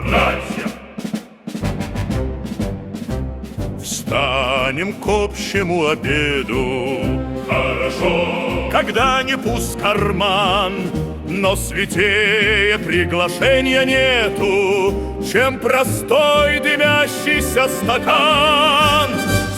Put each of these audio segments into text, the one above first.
братья. Встанем к общему обеду. Хорошо. Когда не пуст карман, но святее приглашения нету, чем простой дымящийся стакан.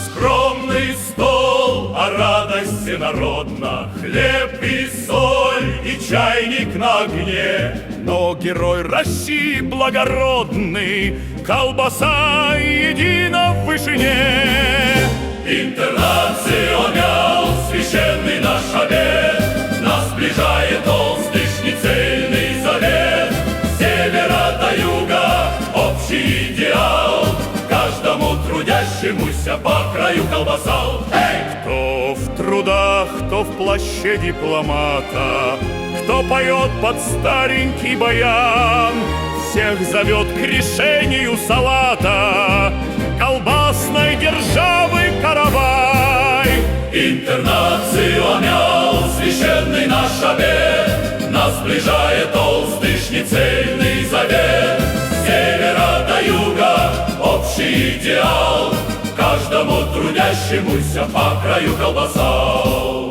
Скромный стол, а радости народна, хлеб и соль, и чайник на огне. Но герой России благородный, колбаса едина в вышине. Интернационал, священный наш обет, нас сближает толстый цельный завет. С севера до юга общий идеал, каждому трудящемуся по краю колбаса. Кто в трудах, кто в плаще дипломата, кто поет под старенький баян, всех зовет к решению салата колбасной державы каравай. Интернационал, священный наш обет, нас сближает толстый шницельный завет. С севера до юга общий идеал, каждому трудящемуся по краю колбаса.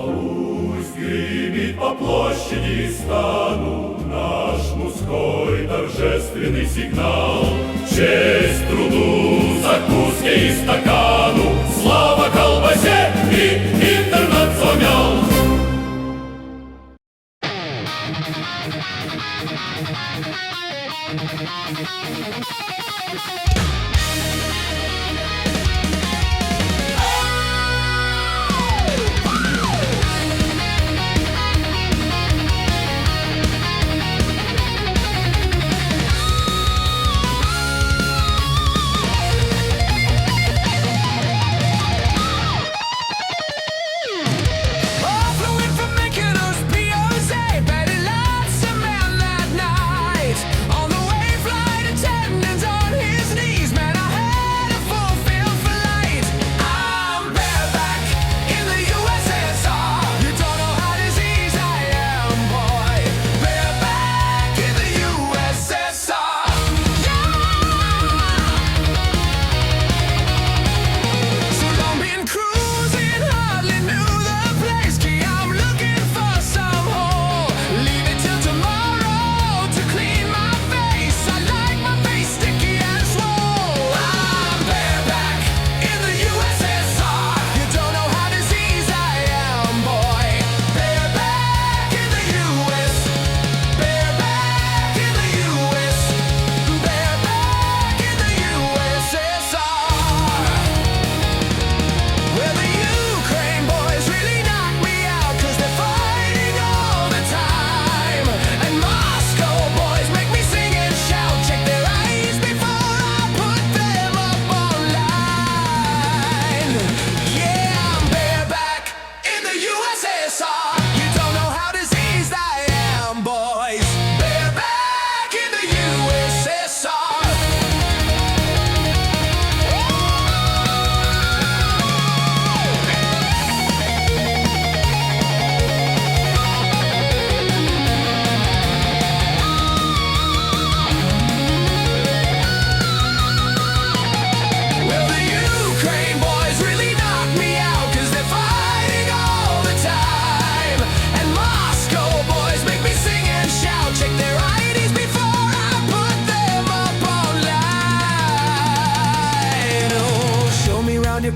Пусть гремит по площади и стану наш мужской торжественный сигнал. Честь труду, закуске и стакану, слава колбасе и интернационал.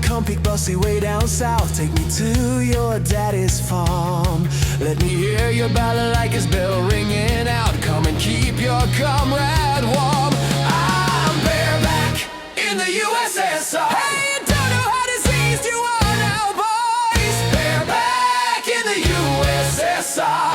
Comfy, bossy way down south. Take me to your daddy's farm. Let me hear your balalaikas bell ringing out. Come and keep your comrade warm. I'm bareback in the USSR. Hey, you don't know how diseased you are now, boys. Bareback in the USSR.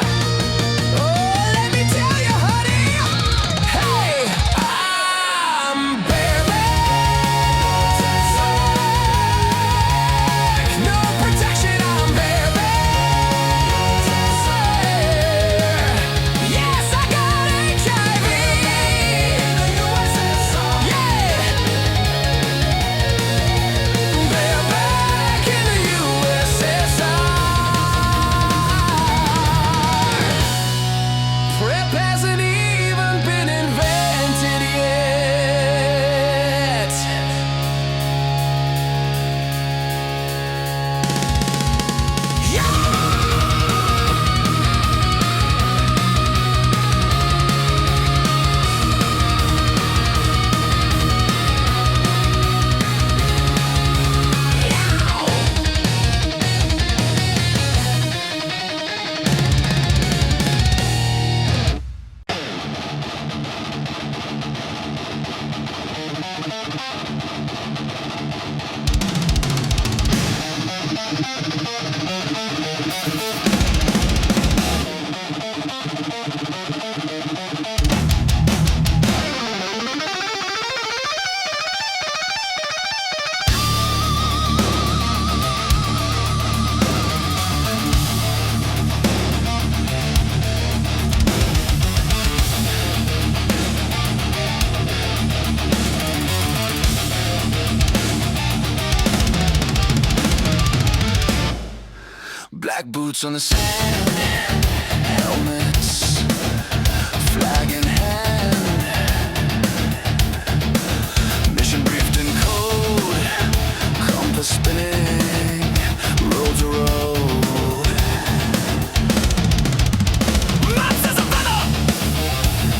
boots on the sand, helmets, flag in hand, mission briefed in code, compass spinning, road to road. Map says Havana,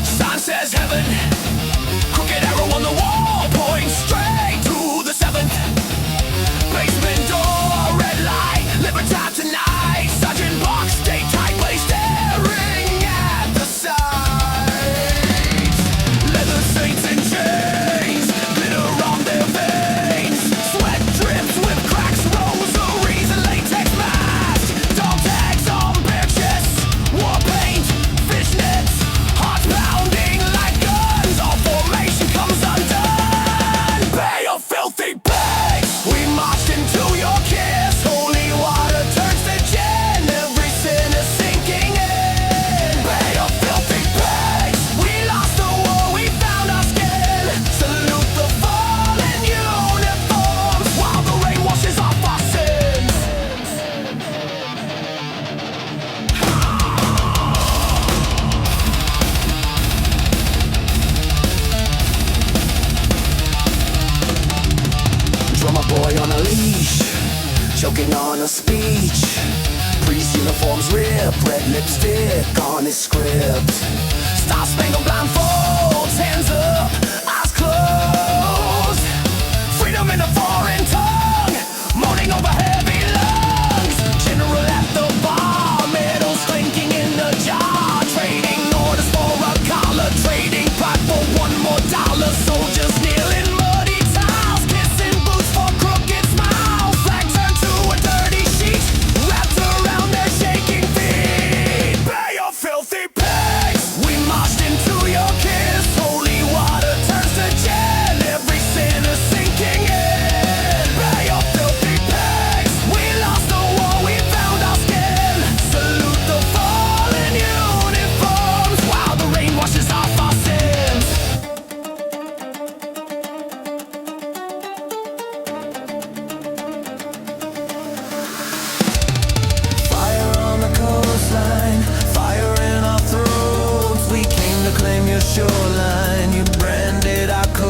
sign says heaven, crooked arrow on the wall points straight to the seventh. Basement door, red light, Libertad tonight. Sergeant box, stay tight, play staring at the sights. Leather saints in chains, glitter on their veins. Sweat drips with cracks, rosaries and latex masks. Dog tags on bare chests, war paint, fishnets. Hearts pounding like guns, all formation comes undone. Pay your filthy bags, we marched into your kiss. Holy water turns to gin, every sin is sinking in. Pay your filthy bags, we lost the war, we found our skin. Salute the fallen uniforms while the rain washes off our sins. Drummer boy on a leash, choking on a speech. Priest uniforms rip, red lipstick on his script. Star spangled blindfolds, hands up, eyes closed. Freedom in a foreign tongue, moaning over heavy lungs. General at the bar, medals clinking in the jar. Trading orders for a collar, trading pot for one more dollar. Soldiers kneeling muddy tiles, kissing boots for crooked smiles. Flag turned to a dirty sheet, wrapped around their shaking feet. Pay your filthy pigs, we marched into your kiss. Holy water turns to gin, every sinner sinking in. Pay your filthy pigs, we lost the war, we found our skin. Salute the fallen uniforms while the rain washes off our sins. Fire on the coastline, fire in our throats. We came to claim your shoreline, you branded our code.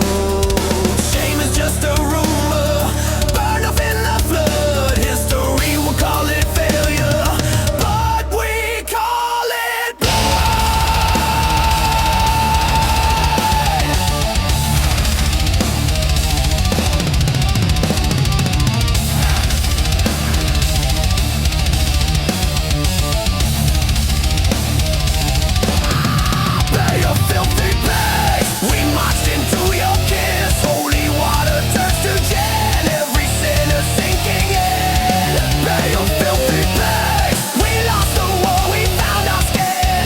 Shame is just a rumor, burned off in the flood. History will call it failure, but we call it pay your filthy pigs. We marched into your kiss. Holy water turns to gin, every sinner sinking in. Pay your filthy pigs, we lost the war, we found our skin.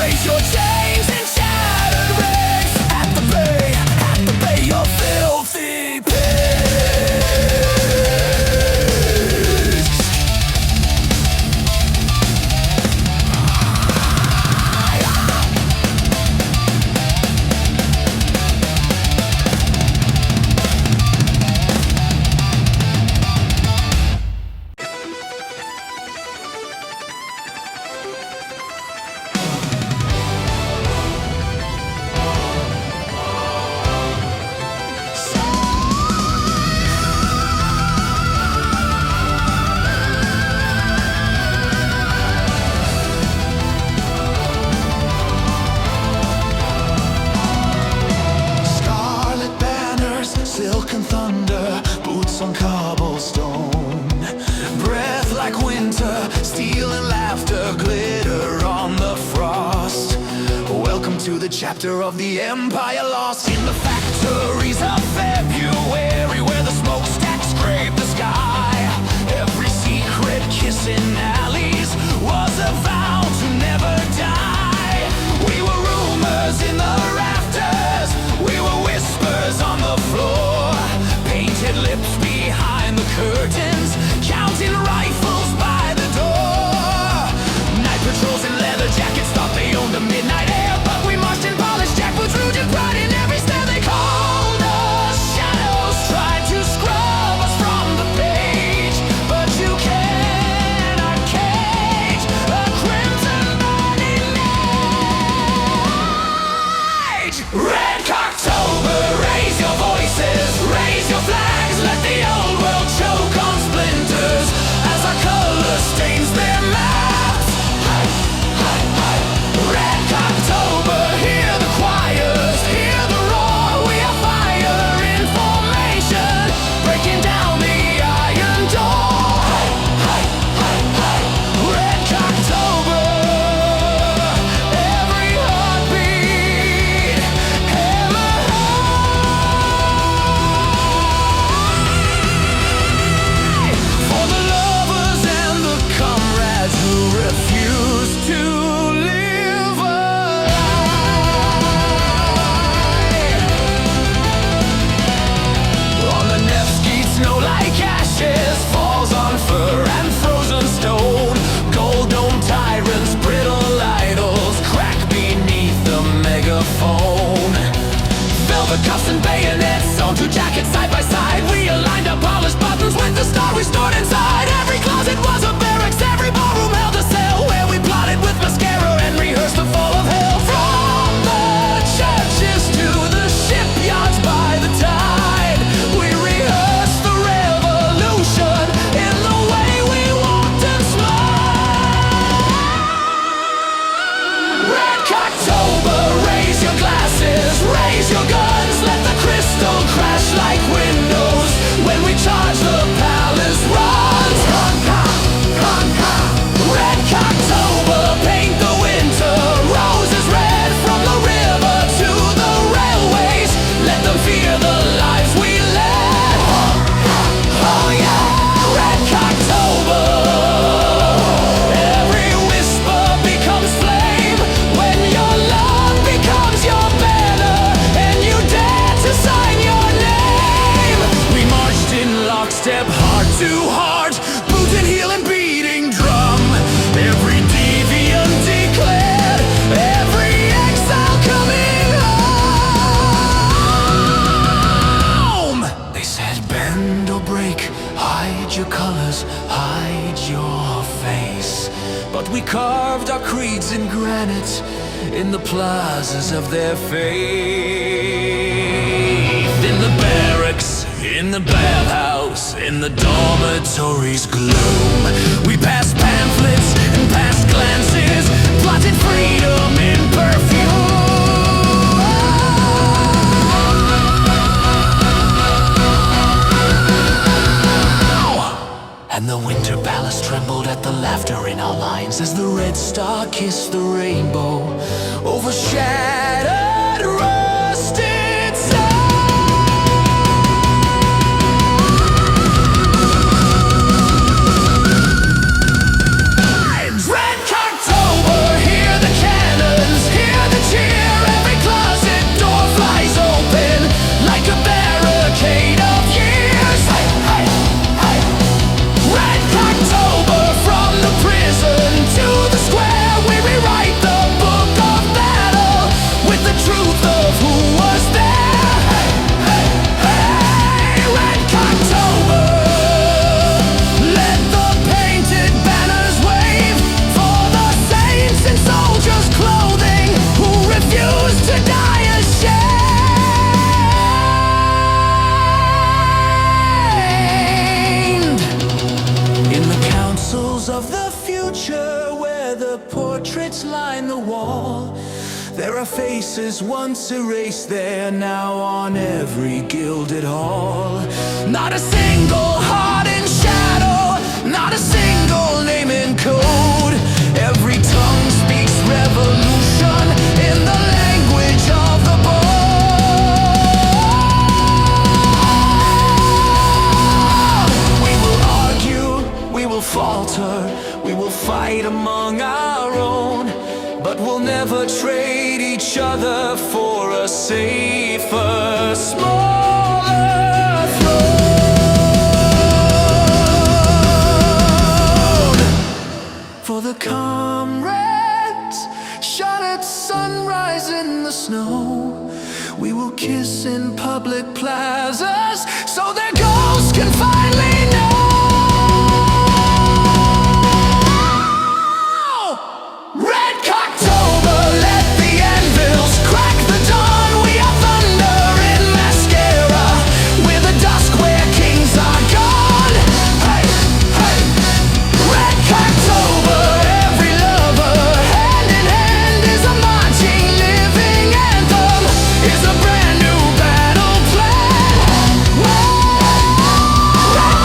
Raise your chains and shattered rings at the bay, your filthy pigs. Scarlet banners, silken thunder, boots on cobblestone. Breath like winter, steel and laughter, glitter on the frost. Welcome to the chapter of the empire lost in the factories of February, where the smokestacks scrape the sky. Every secret kiss in alleys was a vow to never die. We were rumors in the rafters, we were whispers on the floor. Painted lips behind the curtains, counting rifles by the door. Night patrols in leather jackets thought they owned the midnight air, but we marched in polished jackboots, rooted pride in every step they called us. Shadows tried to scrub us from the page, but you cannot catch for cuffs and bayonets, sewn two jackets side by side. We aligned our polished buttons with the star we stored inside. Every closet was a barracks, every ballroom held a cell, where we plotted with mascara and rehearsed the fall of hell. From the churches to the shipyards by the tide, we rehearsed the revolution in the way we walked and smiled. Red October, raise your glasses, raise your guns, let the crystal crash like windows when we charge the palace runs. Red October, paint the winter roses red, from the river to the railways, let them fear the lives we led. Oh yeah, Red October, every whisper becomes flame when your love becomes your banner and you dare to sign your name. We marched in lockstep, heart to heart, boot and heel and beating drum. Every deviant declared, every exile coming home. They said bend or break, hide your colors, hide your face. But we carved our creeds in granite in the plazas of their faith. In the barracks, in the bathhouse, in the dormitory's gloom, we passed pamphlets and passed glances, plotted freedom in perfume. And the winter palace trembled at the laughter in our lines as the red star kissed the rainbow, overshadowed rusted signs. Red October, hear the cannons, hear the cheer. Every closet door flies open like a barricade of years. Red October, from the prison to the square, we rewrite the book of battle with the truth of who was there. Red October, let the painted banners wave for the saints in soldiers' clothing who refuse to die ashamed. In the councils of the future, where the portraits line the wall, there are faces once erased, there now on every gilded hall. Not a single heart in shadow, not a single name in code. Every tongue speaks revolution in the language of the bold. We will argue, we will falter, we will fight among our own, but we'll never trade each other for a safer, smaller throne. For the comrades shot at sunrise in the snow, we will kiss in public plazas so their ghosts can finally know. Red October, let the anvils crack the dawn. We are thunder in mascara, we're the dusk where kings are gone. Hey, hey. Red October, every lover, hand in hand, is a marching, living anthem, is a brand new battle plan. Red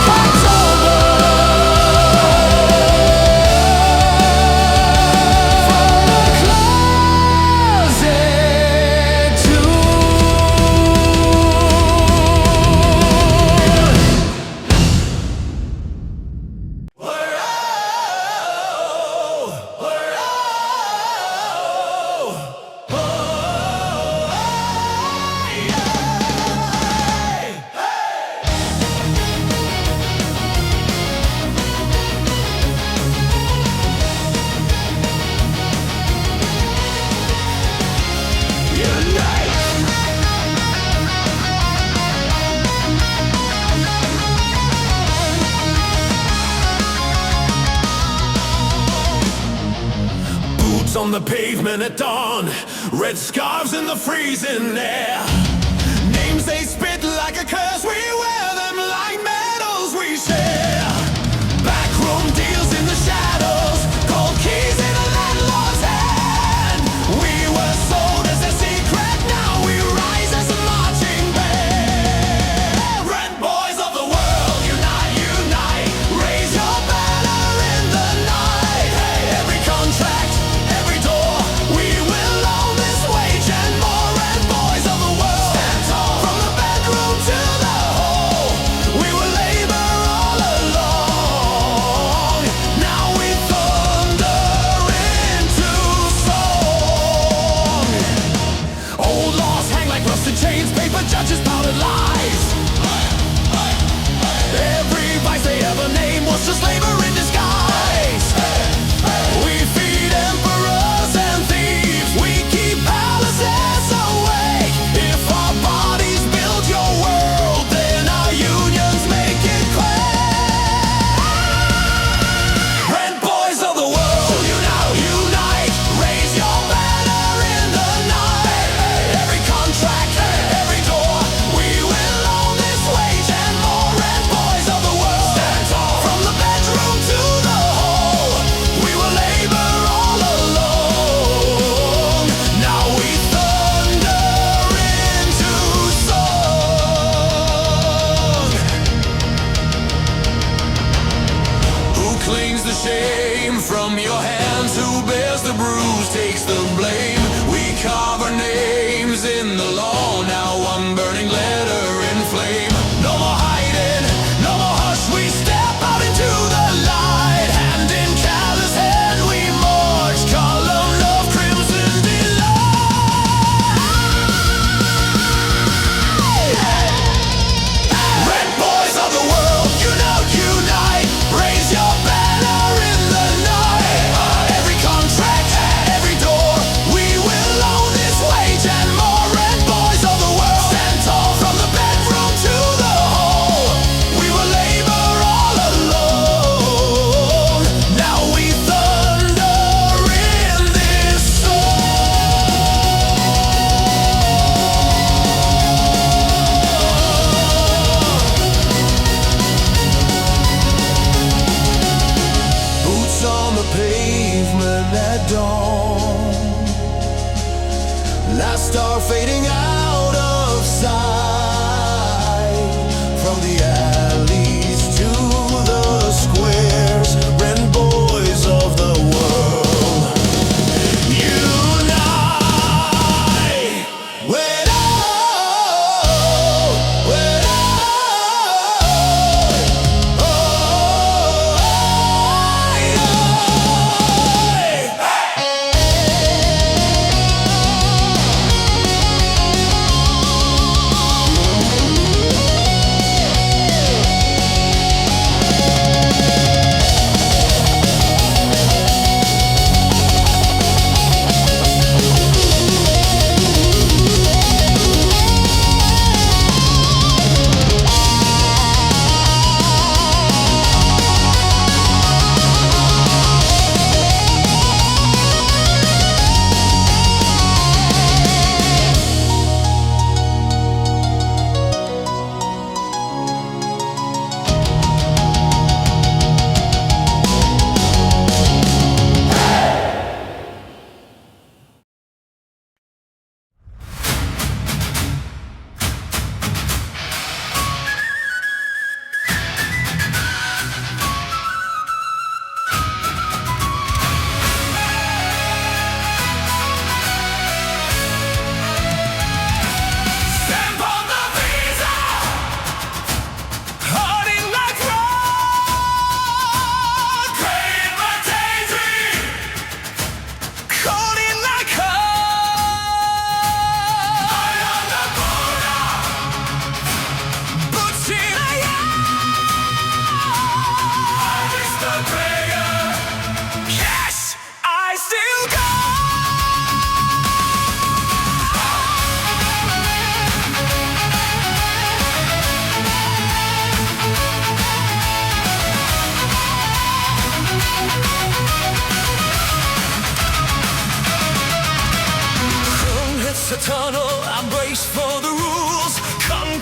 the pavement at dawn, red scarves in the freezing air. Names they spit like a curse, we wear them like medals we share. Backroom deals in the shadows, gold keys in a landlord's hand. We were sold as a secret, now we rise as a marching band. Rent boys of the world, unite, unite, raise your banner in the night. Hey, every contract, every door, we will own this wage and more. Rent boys of the world, stand tall, from the bedroom to the hole, we will labor all along. Now we thunder into song. Old laws hang like rusted chains, paper judges powdered lies. Every vice they ever named was just labor in disguise. We feed emperors and thieves, we keep palaces awake. If our bodies build your world, then our unions make it quake. Rent boys of the world, unite, raise your banner in the night. Every contract, every door, we will own this wage and more. Rent boys of the world, stand tall, from the bedroom to the hole, we will labor all along. Now we thunder into song. Who cleans the shame from your hands? Who bears the bruise, takes the blame? We carve our names in the law, now one burning letter in flame. No more hiding, no more hush, we step out into the light. Hand in callous hand we march, column of crimson delight. Red boys of the world, unite, raise your banner in the night. Every contract, every door,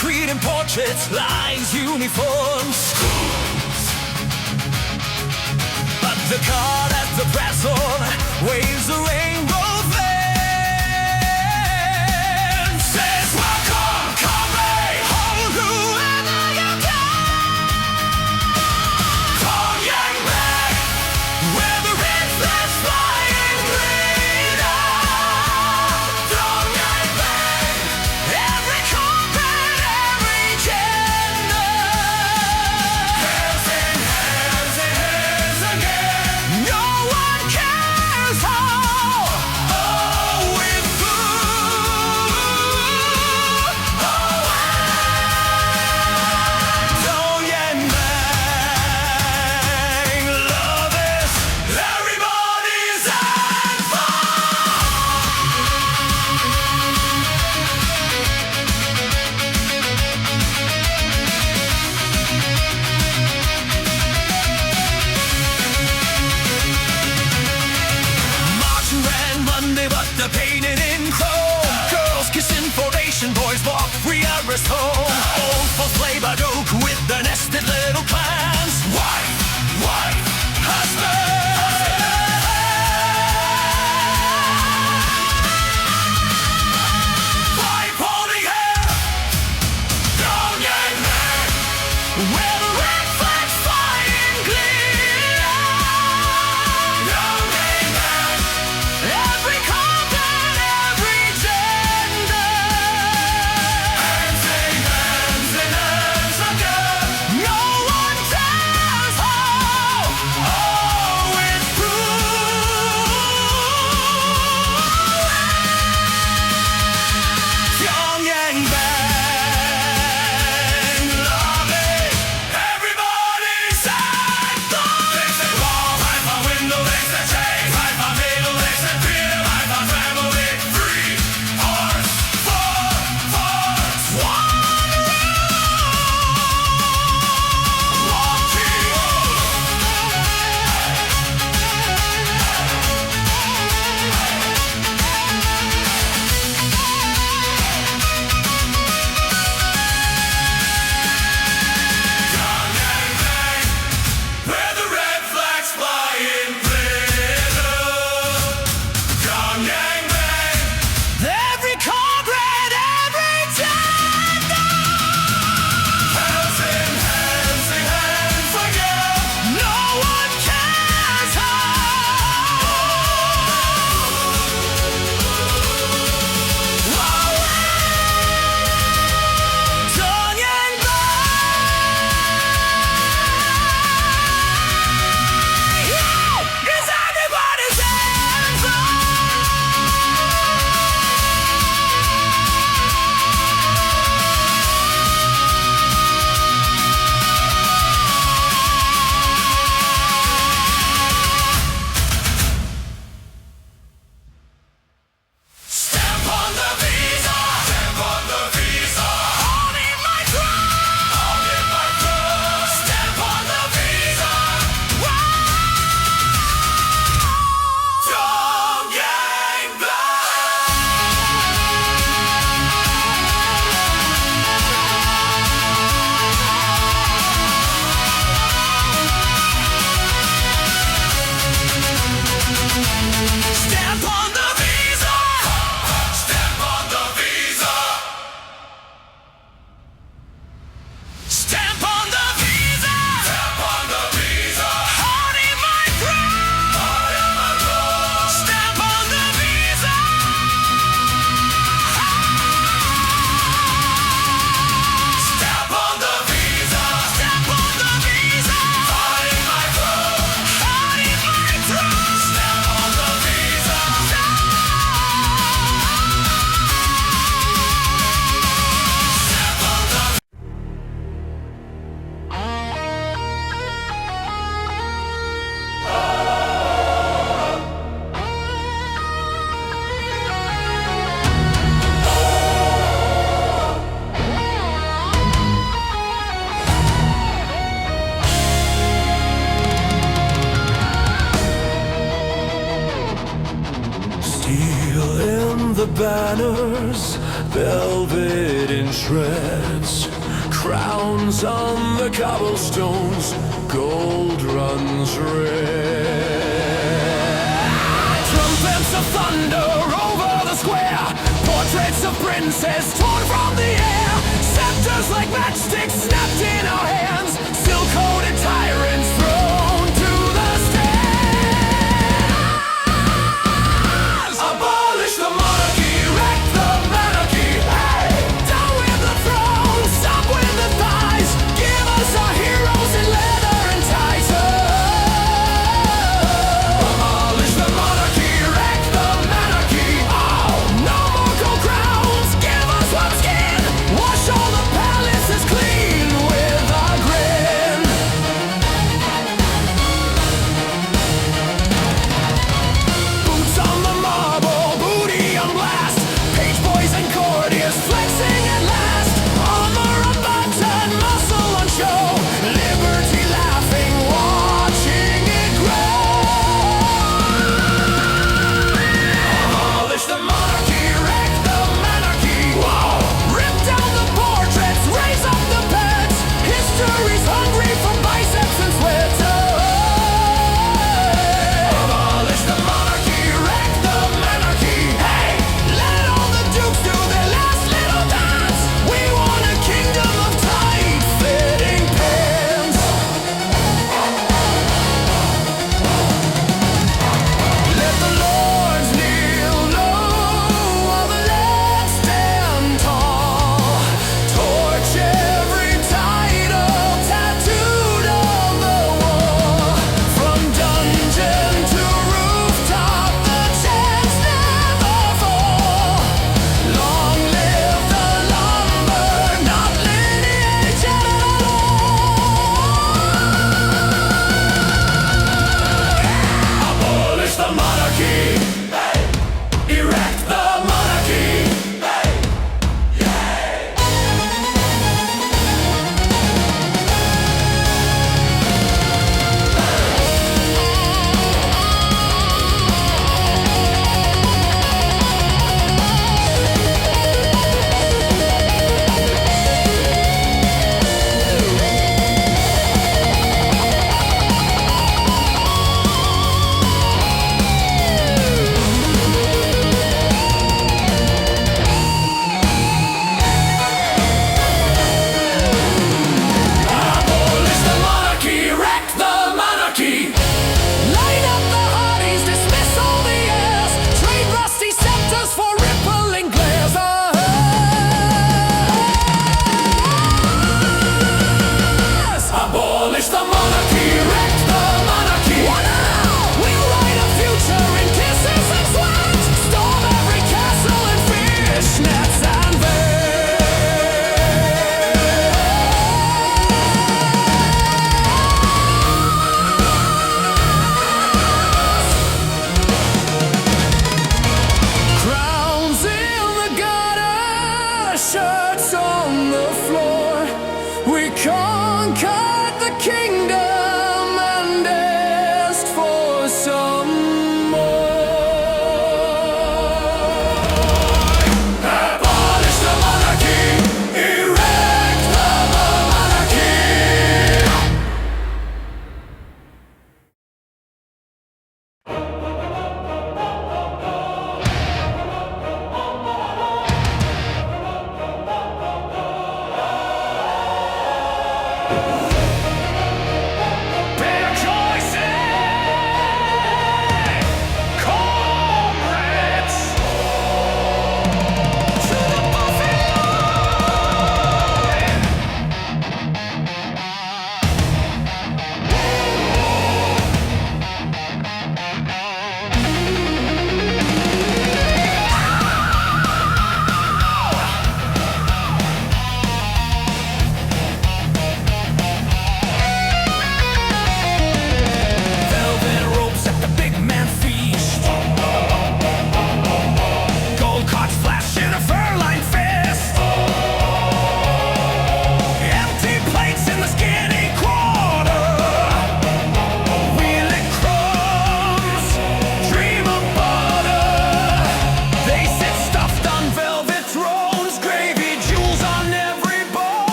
concrete and portraits, lines, uniforms. But the card at the pretzel waves a rainbow fan. Says, welcome, comrade, home whoever you can. Pyongyang back, where the red flags flying green. Pyongyang back, every combat, every gender. Hands in hands in hands again. No one cares how. Oh, we're through. Oh, Pyongyang bang. Love is everybody's anthem. Marching ran Monday, but they're painted in chrome. Girls kissing formation, boys walk free at rest home. Old folks play Badook with their nested little clans. Wife, husband. Five holding hands. Pyongyang man, where the red flags flying clear. Pyongyang man, every combat, every gender. Hands in hands again. No one tells how. Oh, it's true. Pyongyang bang, love it, everybody's anthem. They say wall, hide my window, they say chains, hide my middle, they say fear, hide my family. 3 hearts, 4 hearts, one rule. Walking Pyongyang bang, where the red flags fly in glitter. Pyongyang bang, every comrade, every gender. Hands in hands again. No one cares how. Pyongyang bang is everybody's anthem. Stamp on the visa. Stamp on the visa. Holding my throne. Holding my throne. Stamp on the visa. Pyongyang Stamp on the visa. Stamp on the visa. Stamp on the visa. Stamp on the visa. Holding my throne. Holding my throne. Stamp on the visa. Stamp on the visa. Stamp on the visa. Holding my throne. Holding my throne. Stamp on the visa. Stamp on the Steel in the banners, velvet in shreds, crowns on the cobblestones, gold runs red. Trumpets of thunder over the square, portraits of princes torn from the air, scepters like matchsticks snapped in our hands, silk-coated tyrants thrown to the stairs. Abolish the monarchy, wreck the monarchy, hey! Down with the throne, stop with the thighs, give us our heroes in leather and ties. Abolish the monarchy, wreck the monarchy, oh! No more gold crowns, give us one skin, wash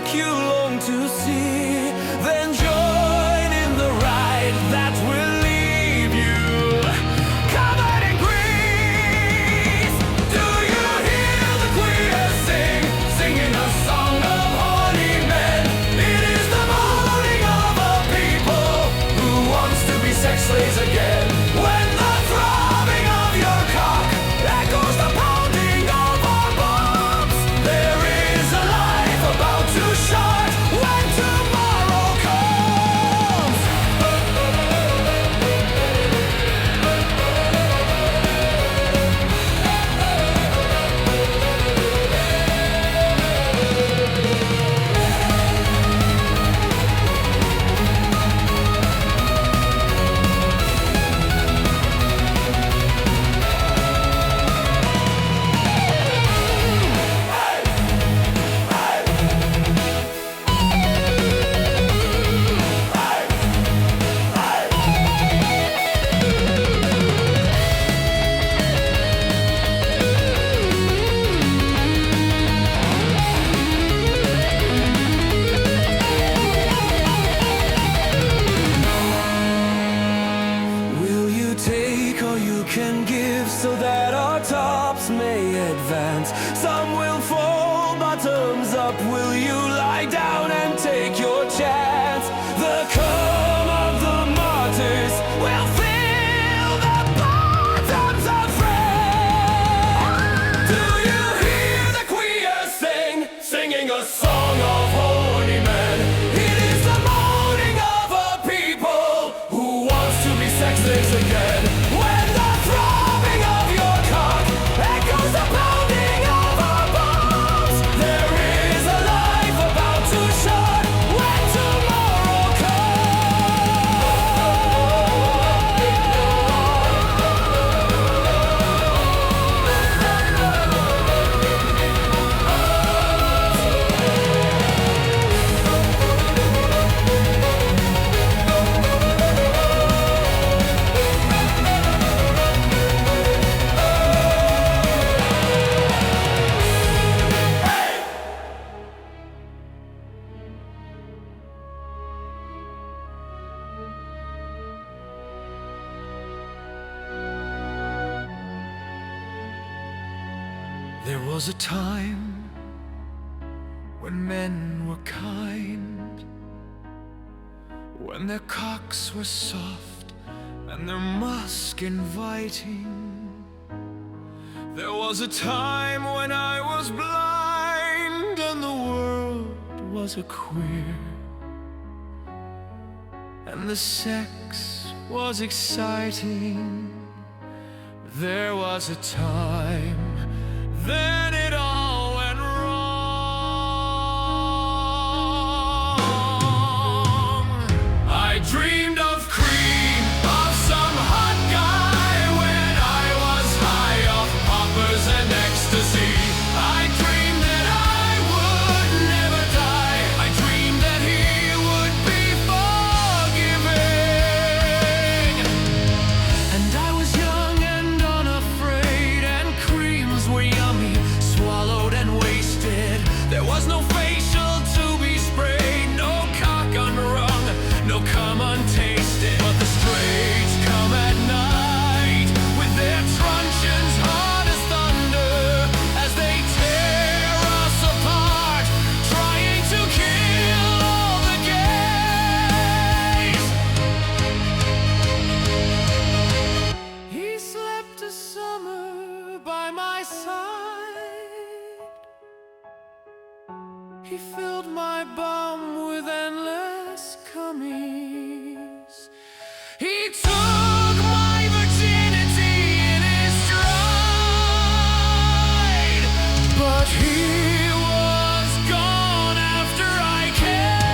make you long to see, then join in the ride that will leave you covered in grease. Do you hear the queers sing, singing a song of horny men? It is the moaning of a people who wants to be sex slaves again. When the throbbing of your cock echoes the pounding of our bombs, there is a life about to start when tomorrow comes. Will you take all you can give so that our tops may advance? Some will fall bottoms up. Will you lie down and take your chance? The come of the martyrs will fill the bottoms of France. Do you hear the queers sing, singing a song of horny men? It is the moaning of a people who wants to be sex slaves again. When the throbbing of your cock echoes the pounding of our bombs, there is a life about to start when tomorrow There was a time when men were kind, when their cocks were soft and their musk inviting. There was a time when I was blind and the world was a queer, and the sex was exciting. There was a time, then it all went wrong. I dreamed of cream, of some hot guy when I was high off poppers and ecstasy. I dreamed that I would never die. I dreamed that he would be forgiving. And I was young and unafraid, and creams were yummy, swallowed and wasted. There was no facial to be sprayed, no cock unwrung, no cum untasted. But the straights come at night with their truncheons hard as thunder, as they tear us apart, trying to kill all the gays. He slept a summer by my side. He filled my bum with endless cummies. He took my virginity in his stride, but he was gone after I came.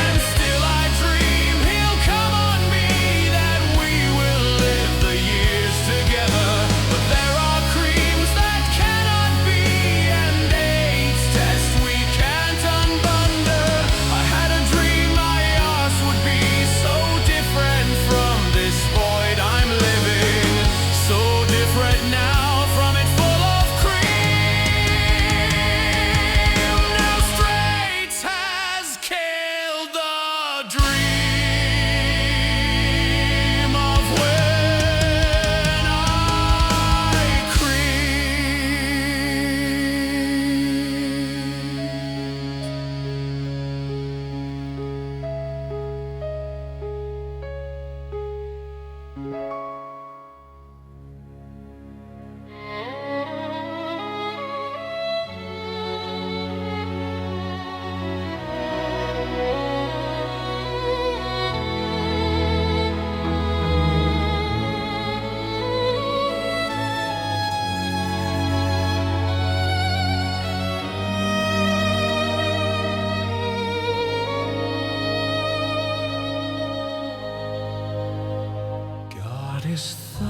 And still I dream he'll come on me, that we will live the years together. But there are creams that cannot be, and AIDS tests we can't unbundle. I had a dream my arse would be so different from this void I'm living.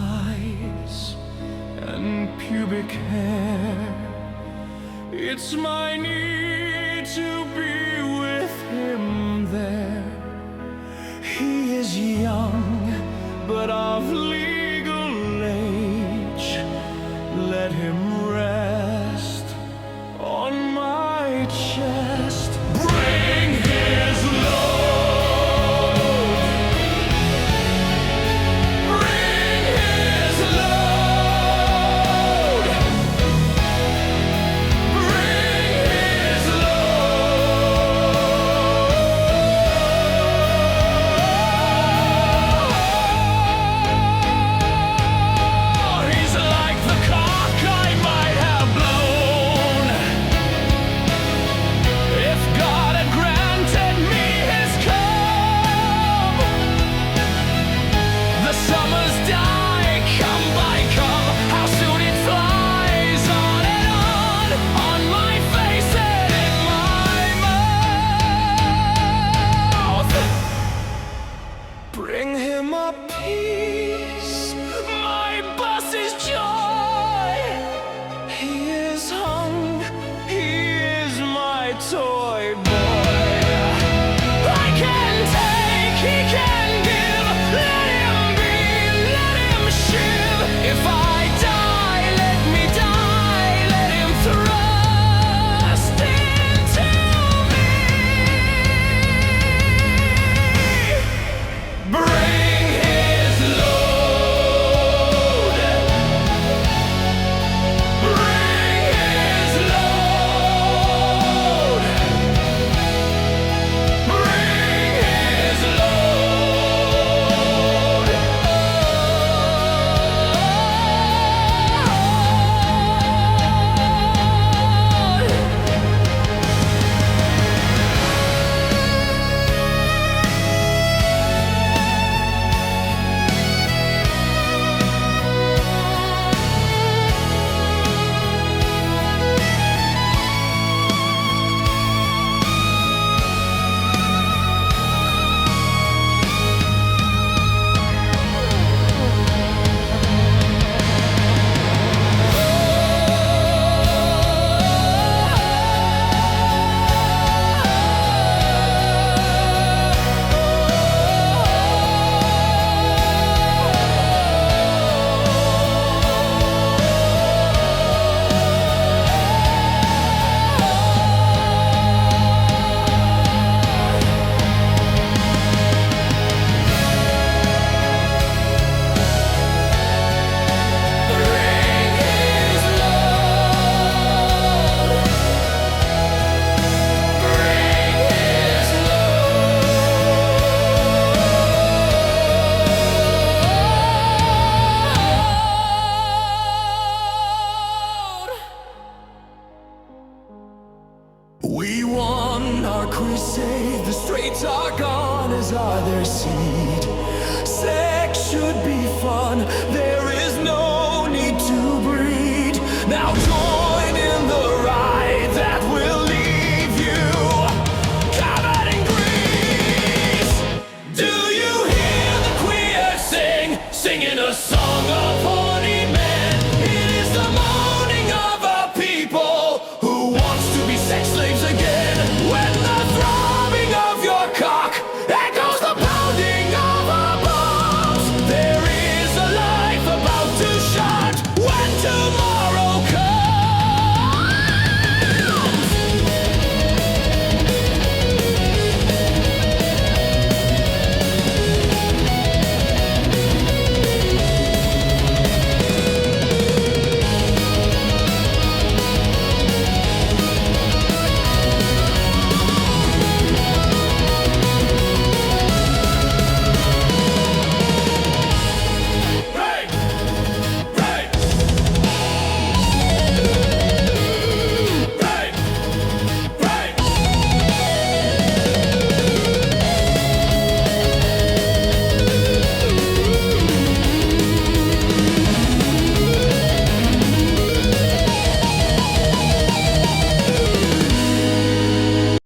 eyes and pubic hair. It's my need to be with him there. He is young, but of legal age. Let him rest on my chest. Bring his load. Bring his load. Bring his load. He's like the cock I might have blown if God had granted me his calm. The summers die, come by come, how soon it flies on and on my face and in my mouth. Bring him a piece, my boss's joy. He is hung, he is my toy boy. I can take, he can give. Let him be, let him shiv. If I die, let me die. Let him thrust into me. Bring his load. Bring his load. Bring his We won our crusade, the streets are gone as are their seed. Sex should be fun.